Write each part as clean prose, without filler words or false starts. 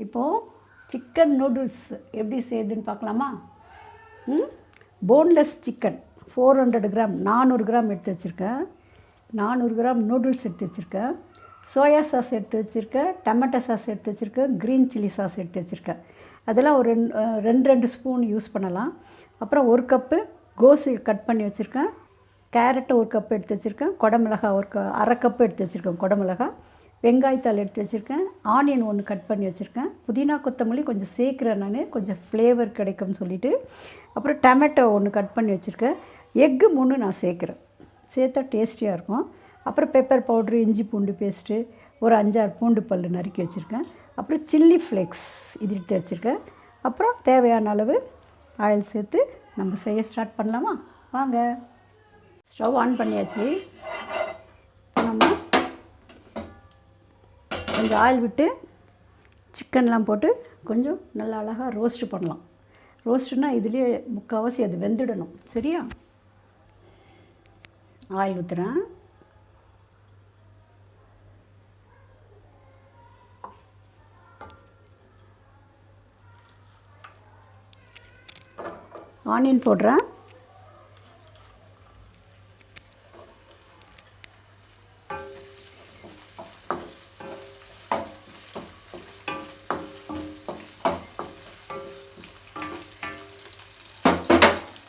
இப்போது chicken noodles எப்படி செய்யுதுன்னு பார்க்கலாமா? போன்லெஸ் சிக்கன் 400 கிராம் 400 கிராம் எடுத்து வச்சுருக்கேன். 400 கிராம் நூடுல்ஸ் எடுத்து வச்சுருக்கேன். சோயா சாஸ் எடுத்து வச்சுருக்கேன். டொமேட்டோ சாஸ் எடுத்து வச்சுருக்கேன். க்ரீன் சில்லி சாஸ் எடுத்து வச்சுருக்கேன். அதெல்லாம் ஒரு 2 ஸ்பூன் யூஸ் பண்ணலாம். அப்புறம் 1 கப்பு கோஸு கட் பண்ணி வச்சுருக்கேன். கேரட்டு 1 கப்பு எடுத்து வச்சுருக்கேன். குடமிளகா அரை கப்பு எடுத்து வச்சுருக்கேன். குடமிளகா, வெங்காயத்தாள் எடுத்து வச்சுருக்கேன். ஆனியன் 1 கட் பண்ணி வச்சுருக்கேன். புதினா கொத்தமல்லி கொஞ்சம் சேர்க்குறேன் நான், கொஞ்சம் ஃப்ளேவர் கிடைக்கும்னு சொல்லிவிட்டு. அப்புறம் டொமேட்டோ 1 கட் பண்ணி வச்சுருக்கேன். எக்கு 3 நான் சேர்க்குறேன், சேர்த்தா டேஸ்டியாக இருக்கும். அப்புறம் பெப்பர் பவுட்ரு, இஞ்சி பூண்டு பேஸ்ட்டு, ஒரு 5-6 பூண்டு பல் நறுக்கி வச்சுருக்கேன். அப்புறம் சில்லி ஃப்ளேக்ஸ் இது எடுத்து வச்சுருக்கேன். அப்புறம் தேவையான அளவு ஆயில் சேர்த்து நம்ம செய்ய ஸ்டார்ட் பண்ணலாமா? வாங்க. ஸ்டவ் ஆன் பண்ணியாச்சு. நம்ம கொஞ்சம் ஆயில் விட்டு சிக்கன்லாம் போட்டு கொஞ்சம் நல்லா அழகாக ரோஸ்ட்டு பண்ணலாம். ரோஸ்ட்டுனா இதுலேயே முக்கால்வாசி அது வெந்துடணும். சரியா? ஆயில் ஊற்றுறேன். ஆனியன் போடுறேன்.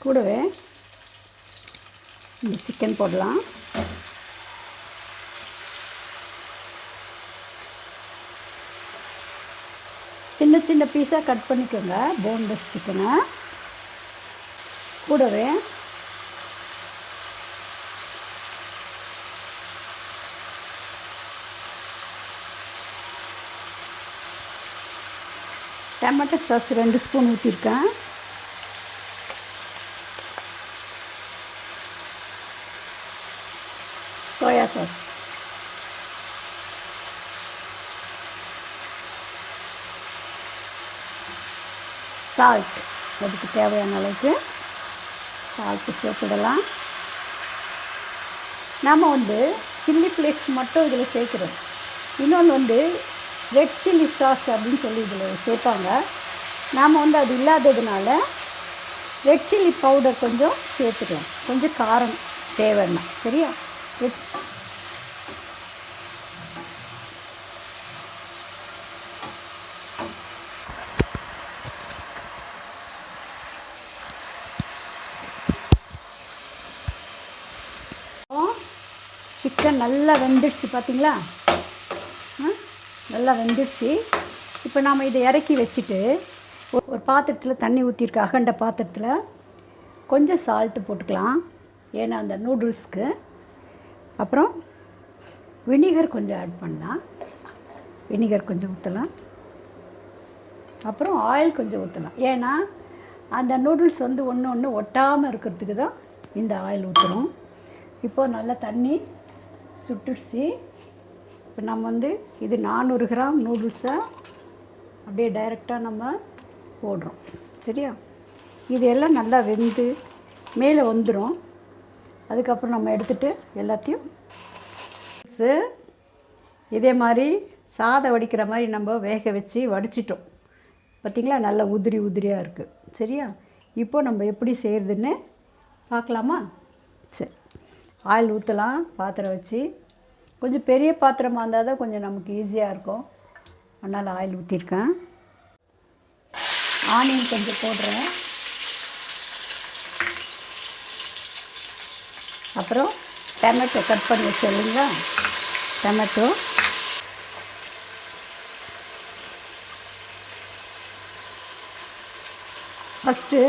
கூடவே இந்த சிக்கன் போடலாம். சின்ன சின்ன பீஸாக கட் பண்ணிக்கோங்க போன்லெஸ் சிக்கனை. கூடவே டொமேட்டோ சாஸ் 2 ஸ்பூன் ஊற்றிருக்கேன். சோயா சாஸ், சால்ட், அதுக்கு தேவையான அளவுக்கு சால்ட்டு சேர்த்துடலாம். நாம் சில்லி ஃப்ளேக்ஸ் மட்டும் இதில் சேர்க்குறோம். இன்னொன்று ரெட் சில்லி சாஸ் அப்படின்னு சொல்லி இதில் சேர்ப்பாங்க. நாம் அது இல்லாததுனால ரெட் சில்லி பவுடர் கொஞ்சம் சேர்த்துக்கலாம். கொஞ்சம் காரம் தேவைன்னா. சரியா? சிக்கன் நல்லா வெந்துடுச்சு பார்த்தீங்களா? நல்லா வெந்துடுச்சு. இப்போ நாம் இதை இறக்கி வச்சுட்டு ஒரு பாத்திரத்தில் தண்ணி ஊற்றிருக்க அகண்ட பாத்திரத்தில் கொஞ்சம் சால்ட்டு போட்டுக்கலாம், ஏன்னா அந்த நூடுல்ஸ்க்கு. அப்புறம் வினிகர் கொஞ்சம் ஆட் பண்ணலாம். வினிகர் கொஞ்சம் ஊற்றலாம். அப்புறம் ஆயில் கொஞ்சம் ஊற்றலாம், ஏன்னா அந்த நூடுல்ஸ் ஒன்று ஒட்டாமல் இருக்கிறதுக்கு தான் இந்த ஆயில் ஊற்றணும். இப்போது நல்லா தண்ணி சுட்டுடுச்சு. இப்போ நம்ம இது 400 கிராம் நூடுல்ஸை அப்படியே டைரெக்டாக நம்ம போடுறோம். சரியா? இது எல்லாம் நல்லா வெந்து மேலே வந்துடும். அதுக்கப்புறம் நம்ம எடுத்துகிட்டு எல்லாத்தையும் இதே மாதிரி சாதம் வடிக்கிற மாதிரி நம்ம வேக வச்சு வடிச்சிட்டோம். பார்த்திங்களா? நல்லா உதிரி உதிரியாக இருக்குது. சரியா? இப்போ நம்ம எப்படி செய்கிறதுன்னு பார்க்கலாமா? சரி, ஆயில் ஊற்றலாம். பாத்திரம் வச்சு கொஞ்சம் பெரிய பாத்திரமாக இருந்தால் தான் கொஞ்சம் நமக்கு ஈஸியாக இருக்கும். அதனால் ஆயில் ஊற்றிருக்கேன். ஆனியன் கொஞ்சம் போடுறேன். அப்புறம் டொமேட்டோ கட் பண்ணி வச்சோம் இல்லைங்களா? டொமேட்டோ, ஃபஸ்ட்டு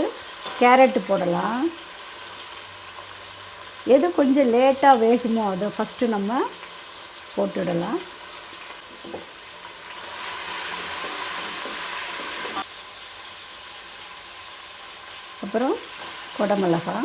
கேரட்டு போடலாம். எது கொஞ்சம் லேட்டாக வேகுமோ அதை ஃபஸ்ட்டு நம்ம போட்டுடலாம். அப்புறம் குடமிளகா,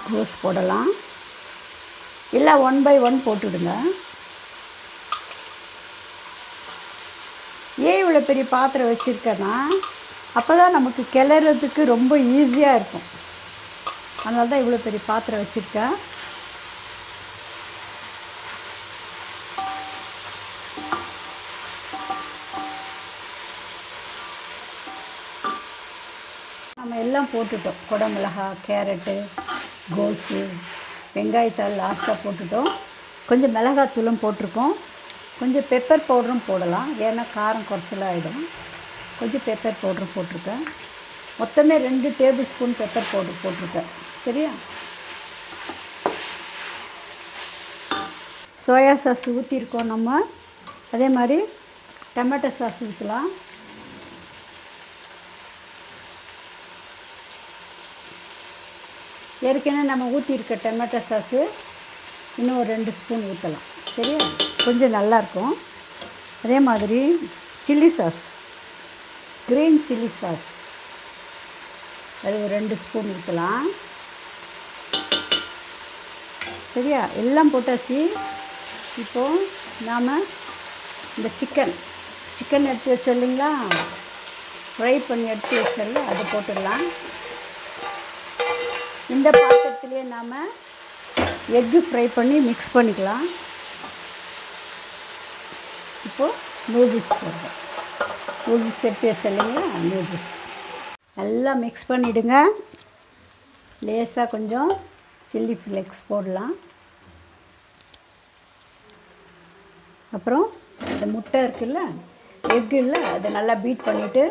கோஸ் போடலாம். எல்லாம் 1 பை 1 போட்டுடுங்க. ஏன் இவ்வளோ பெரிய பாத்திரம் வச்சுருக்கேன்னா, அப்போ தான் நமக்கு கிளறதுக்கு ரொம்ப ஈஸியாக இருக்கும். அதனால தான் இவ்வளோ பெரிய பாத்திரம் வச்சுருக்கேன். நம்ம எல்லாம் போட்டுட்டோம். குடமிளகா, கேரட்டு, கோஸு, வெங்காயத்தாள் லாஸ்ட்டாக போட்டுட்டோம். கொஞ்சம் மிளகாத்தூளும் போட்டிருக்கோம். கொஞ்சம் பெப்பர் பவுடரும் போடலாம், ஏன்னா காரம் குறைச்சலாகிடும். கொஞ்சம் பெப்பர் பவுடரும் போட்டிருக்கேன். மொத்தமே 2 டேபிள் ஸ்பூன் பெப்பர் பவுடர் போட்டிருக்கேன். சரியா? சோயா சாஸ் ஊற்றிருக்கோம் நம்ம. அதே மாதிரி டொமேட்டோ சாஸ் ஊற்றலாம். ஏற்கனவே நம்ம ஊற்றிருக்க டொமேட்டோ சாஸு இன்னும் ஒரு 2 ஸ்பூன் ஊற்றலாம். சரியா? கொஞ்சம் நல்லாயிருக்கும். அதே மாதிரி chilli sauce, green chilli sauce, அது ஒரு 2 ஸ்பூன் ஊற்றலாம். சரியா? எல்லாம் போட்டாச்சு. இப்போது நாம் இந்த சிக்கன் எடுத்து வச்சோம் இல்லைங்களா, ஃப்ரை பண்ணி எடுத்து வச்சோம்ல, அதை போட்டுடலாம். இந்த பாத்திரத்துலேயே நாம் எக்கு ஃப்ரை பண்ணி மிக்ஸ் பண்ணிக்கலாம். இப்போது நூடுல்ஸ் போடுறோம். நூடுல்ஸ் எடுத்து வச்சோம் இல்லைங்களா, நூடுல்ஸ் நல்லா மிக்ஸ் பண்ணிவிடுங்க. லேசாக கொஞ்சம் சில்லி ஃப்ளேக்ஸ் போடலாம். அப்புறம் இந்த முட்டை இருக்குல்ல, எக்கு இல்லை, அதை நல்லா பீட் பண்ணிவிட்டு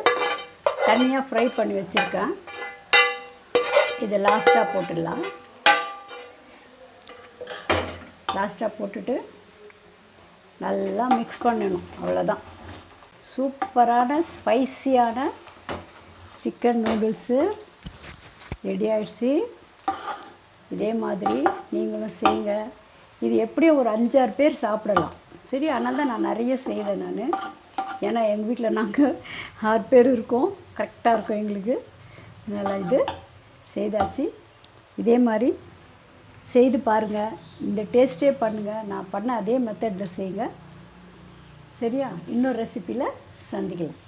தனியாக ஃப்ரை பண்ணி வச்சுருக்கேன். இதை லாஸ்ட்டாக போட்டுடலாம். லாஸ்ட்டாக போட்டுட்டு நல்லா மிக்ஸ் பண்ணணும். அவ்வளோதான். சூப்பரான ஸ்பைசியான சிக்கன் நூடுல்ஸு ரெடி ஆகிடுச்சு. இதே மாதிரி நீங்களும் செய்யுங்க. இது எப்படியும் ஒரு 5-6 பேர் சாப்பிடலாம். சரி, அதனால தான் நான் நிறைய செய்கிறேன் நான். ஏன்னா எங்கள் வீட்டில் நாங்கள் 6 பேர் இருக்கோம். கரெக்டாக இருக்கும் எங்களுக்கு. அதனால் இது செய்தாச்சு. இதே மாதிரி செய்து பாருங்கள். இந்த டேஸ்ட்டே பண்ணுங்கள். நான் பண்ண அதே மெத்தடில் செய்யுங்க. சரியா? இன்னொரு ரெசிப்பியில் சந்திக்கலாம்.